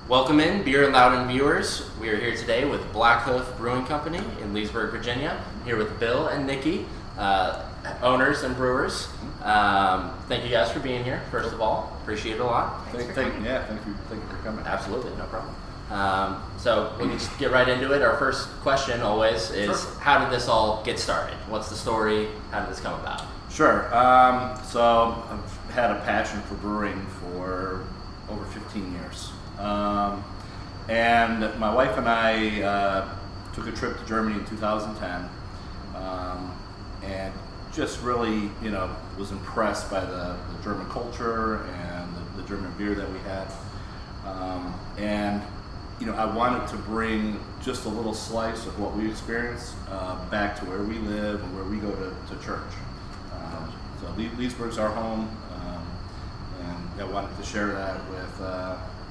Welcome in, Beer and Loudoun viewers. We are here today with Black Hoof Brewing Company in Leesburg, Virginia. I'm here with Bill and Nikki, owners and brewers. Thank you guys for being here, first of all. Appreciate it a lot. Thank you for coming. Absolutely, no problem. So we'll just get right into it. Our first question always is, How did this all get started? What's the story? How did this come about? Sure. So I've had a passion for brewing for over 15 years. And my wife and I took a trip to Germany in 2010, and just really, was impressed by the German culture and the German beer that we had. And I wanted to bring just a little slice of what we experience back to where we live and where we go to church. So Leesburg's our home, and I wanted to share that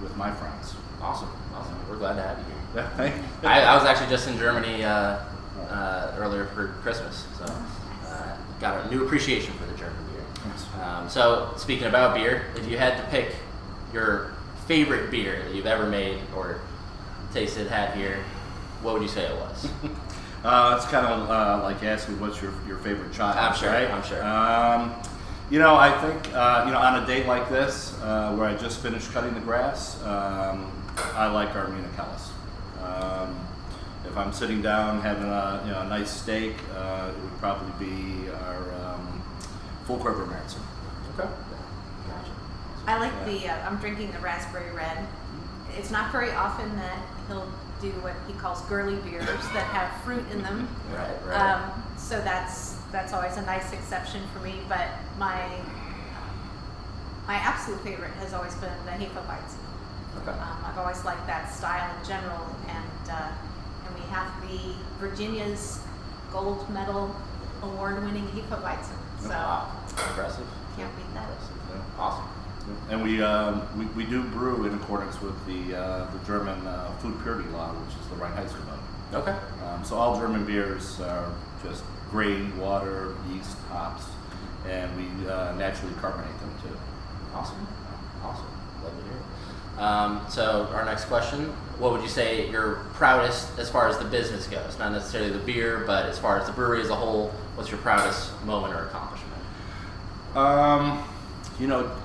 with my friends. Awesome. We're glad to have you here. Yeah, thank you. I was actually just in Germany earlier for Christmas, so got a new appreciation for the German beer. So speaking about beer, if you had to pick your favorite beer that you've ever made or tasted, had here, what would you say it was? It's kind of like asking what's your favorite child. I'm sure. Right? I'm sure. I think on a day like this, where I just finished cutting the grass, I like our Munich-Helles. If I'm sitting down having a nice steak, it would probably be our full Corber Märzen. Okay. Gotcha. I like I'm drinking the raspberry red. It's not very often that he'll do what he calls girly beers that have fruit in them. Right. So that's always a nice exception for me. But my absolute favorite has always been the Hefeweizen. Okay. I've always liked that style in general, and we have the Virginia's gold medal award-winning Hefeweizen. So Wow. Impressive. can't beat that. Yeah. Awesome. And we do brew in accordance with the German food purity law, which is the Reinheitsgebot. Okay. So all German beers are just grain, water, yeast, hops, and we naturally carbonate them too. Awesome. Love to hear it. So our next question, what would you say you're proudest as far as the business goes? Not necessarily the beer, but as far as the brewery as a whole, what's your proudest moment or accomplishment?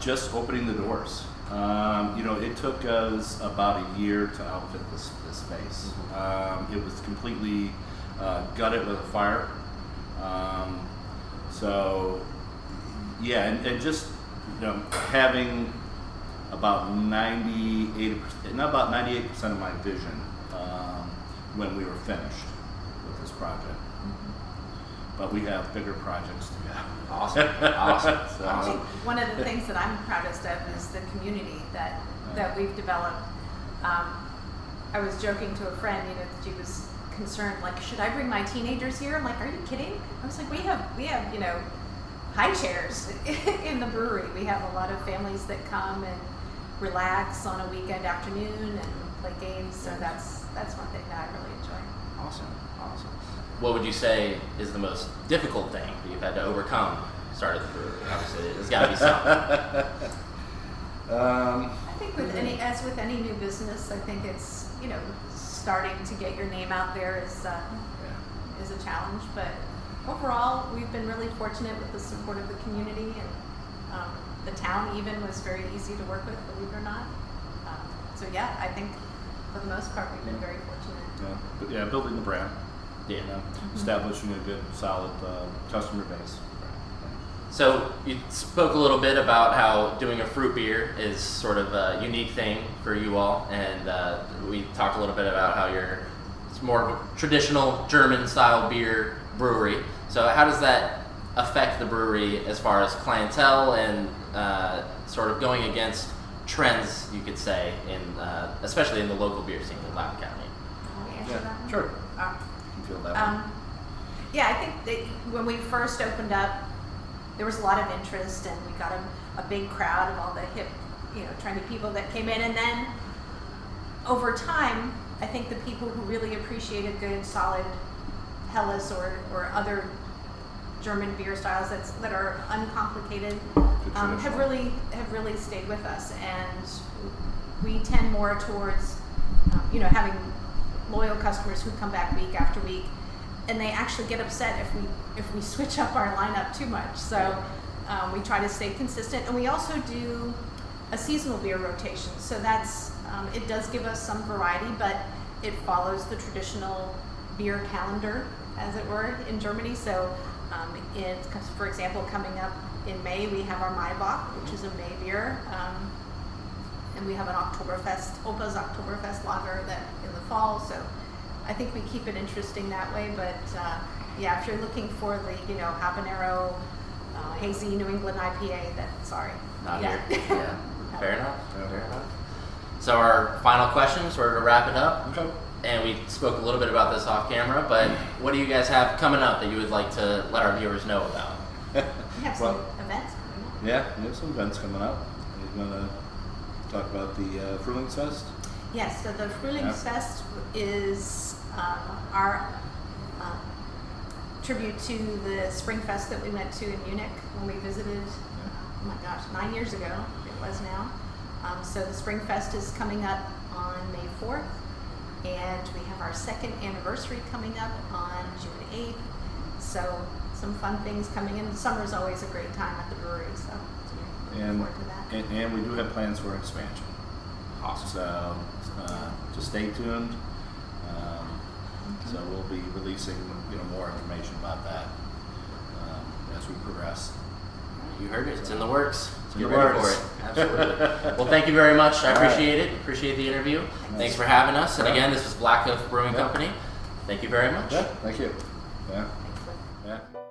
Just opening the doors. It took us about a year to outfit this space. It was completely gutted with a fire. And just having about 98% of my vision when we were finished with this project. But we have bigger projects to go. Awesome. So, I think one of the things that I'm proudest of is the community that we've developed. I was joking to a friend, that she was concerned, like, should I bring my teenagers here? I'm like, are you kidding? I was like, we have high chairs in the brewery. We have a lot of families that come and relax on a weekend afternoon and play games. So that's one thing that I really enjoy. Awesome. What would you say is the most difficult thing that you've had to overcome starting the brewery? Obviously, there's got to be something. I think with any new business, I think it's starting to get your name out there is a challenge. But overall, we've been really fortunate with the support of the community, and the town even was very easy to work with, believe it or not. I think for the most part, we've been very fortunate. Yeah, building the brand. Yeah. Establishing a good, solid customer base. So you spoke a little bit about how doing a fruit beer is sort of a unique thing for you all, and we talked a little bit about how it's more of a traditional German-style beer brewery. So how does that affect the brewery as far as clientele and sort of going against trends, you could say, especially in the local beer scene in Loudoun County? Can we answer that one? Sure. You can feel that one. I think that when we first opened up, there was a lot of interest, and we got a big crowd of all the hip, trendy people that came in. And then over time, I think the people who really appreciated good, solid Helles or other German beer styles that are uncomplicated have really stayed with us. And we tend more towards, having loyal customers who come back week after week, and they actually get upset if we switch up our lineup too much. So we try to stay consistent, and we also do a seasonal beer rotation. So that's it does give us some variety, but it follows the traditional beer calendar, as it were, in Germany. So for example, coming up in May, we have our Maibach, which is a May beer. And we have an Opa's Oktoberfest lager that in the fall. So I think we keep it interesting that way. But if you're looking for the habanero hazy New England IPA, then sorry, not here. Yeah, fair enough. Fair enough. So our final question, sort of to wrap it up. Okay. And we spoke a little bit about this off camera, but what do you guys have coming up that you would like to let our viewers know about? We have some events coming up. Yeah, we have some events coming up. We're going to talk about the Frühlingsfest. Yes, so the Frühlingsfest is our tribute to the Springfest that we went to in Munich when we visited, 9 years ago it was now. So the Springfest is coming up on May 4th, and we have our second anniversary coming up on June 8th. So some fun things coming in. Summer is always a great time at the brewery, so looking forward to that. And we do have plans for expansion. Awesome. So just stay tuned. So we'll be releasing more information about that as we progress. You heard it. It's in the works. It's in Get the ready works. for it. Absolutely. Well, thank you very much. I All right. appreciate it. Appreciate the interview. Thanks for having us. And Yeah. again, this was Black Hoof Brewing Yeah. Company. Thank you very much. Yeah, thank you. Yeah. Thanks. Yeah.